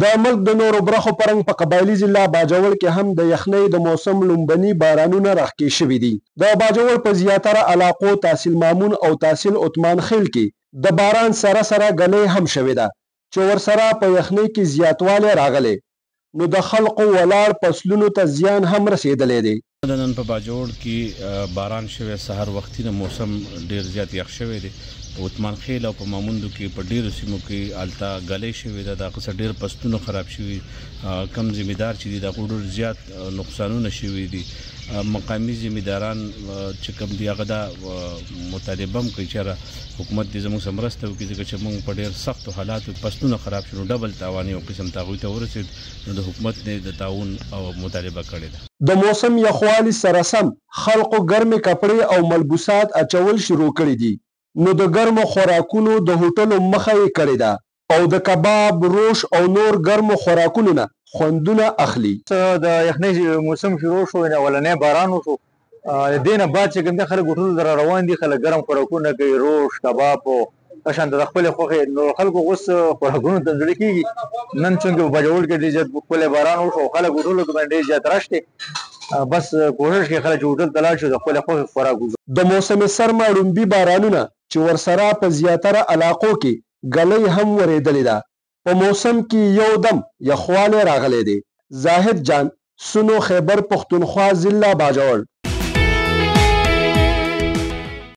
د ملک د نورو برخو پرنګ په قبایلي ضلع باجوړ کې هم د یخنۍ د موسم لومبني بارانونه راښکې شوي دي. د باجوړ په زیاتره علاقو تحصیل مامون او تحصیل عثمان خیل کې د باران سره سره ګلۍ هم شوې ده چې ورسره په یخنۍ کې زیاتوالی راغلی، نو د خلقو ولاړ فصلونو ته زیان هم رسېدلی دی. نن په باجوړ کې باران شوی، سحر وختي د موسم ډیر زیات یخ شوی دی. عثمان خیل او په ماموندو کې په ډیرو سیمو کې الته ګلۍ شوې ده، د قصه ډیر پستونه خراب شوي، کم ذمہدار چې دي د ډیر زیات نقصانونه شوي دي. مقامي ذمہداران چې کوم دي هغه دا مطالبه هم کوي چې حکومت دې زموږ سره مرسته وکړي، ځکه چې موږ په ډیر سختو حالاتو پستونه خراب شوي، ډبل تاوان یو قسم ته هغوی ته ورسېد، نو د حکومت نه د تعاون او مطالبه کړې ده. د موسم یخوالي سره سم خلقو ګرمې کپړې او ملبوسات اچول شروع کړي دي، نو د ګرمو خوراکونو د هوټلو مخه یې کړې ده او د کباب، روش او نور ګرمو خوراکونو نه خوندونه اخلي. د یخنۍ موسم شروع شو، اولنی باران وشو، د دې نه بعد چې کوم دي خلک هوټلو ته روان دي، خلک ګرم خوراکونه کوي، روش، کباب او شانته د خپلې خوښې. نو خلکو اوس خوراکونو ته زړه کېږي. نن چونکې په باجوړ کې ډېر زیات ښکلی باران وشو، خلک هوټلو کې باندې ډېر زیات رش دی، بس کوشش کوي خلک چې هوټل ته لاړ شي، د خپلې خوښې خوراک وکړي. د موسم سرما ړومبي بارانونه چې ورسره په زیاتره علاقو کې ګلۍ هم ورېدلې ده، په موسم کې یو دم یخوالی راغلی دی. زاهد جان، سنو، خیبر پښتونخوا ضلع باجوړ.